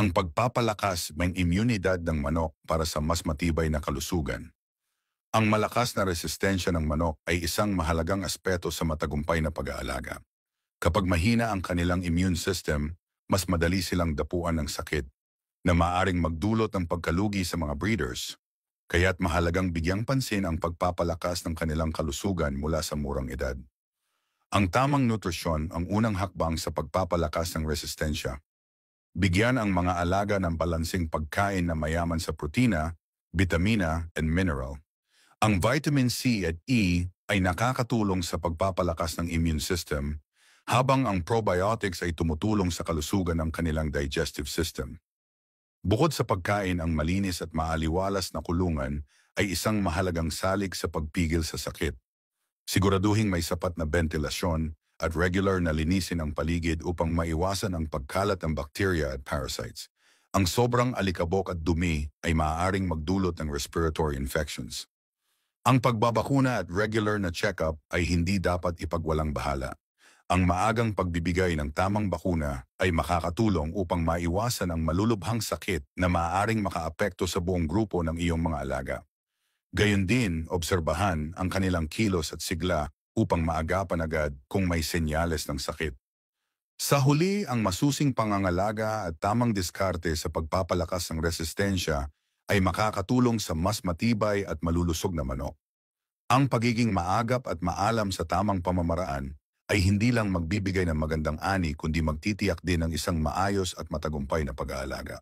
Ang pagpapalakas ng imunidad ng manok para sa mas matibay na kalusugan. Ang malakas na resistensya ng manok ay isang mahalagang aspeto sa matagumpay na pag-aalaga. Kapag mahina ang kanilang immune system, mas madali silang dapuan ng sakit na maaaring magdulot ng pagkalugi sa mga breeders. Kaya't mahalagang bigyang pansin ang pagpapalakas ng kanilang kalusugan mula sa murang edad. Ang tamang nutrisyon ang unang hakbang sa pagpapalakas ng resistensya. Bigyan ang mga alaga ng balansing pagkain na mayaman sa protina, bitamina, and mineral. Ang vitamin C at E ay nakakatulong sa pagpapalakas ng immune system, habang ang probiotics ay tumutulong sa kalusugan ng kanilang digestive system. Bukod sa pagkain, ang malinis at maaliwalas na kulungan ay isang mahalagang salik sa pagpigil sa sakit. Siguraduhing may sapat na ventilasyon at regular na linisin ang paligid upang maiwasan ang pagkalat ng bacteria at parasites. Ang sobrang alikabok at dumi ay maaaring magdulot ng respiratory infections. Ang pagbabakuna at regular na check-up ay hindi dapat ipagwalang bahala. Ang maagang pagbibigay ng tamang bakuna ay makakatulong upang maiwasan ang malulubhang sakit na maaaring makaapekto sa buong grupo ng iyong mga alaga. Gayon din, obserbahan ang kanilang kilos at sigla upang maagapan agad kung may senyales ng sakit. Sa huli, ang masusing pangangalaga at tamang diskarte sa pagpapalakas ng resistensya ay makakatulong sa mas matibay at malulusog na manok. Ang pagiging maagap at maalam sa tamang pamamaraan ay hindi lang magbibigay ng magandang ani kundi magtitiyak din ng isang maayos at matagumpay na pag-aalaga.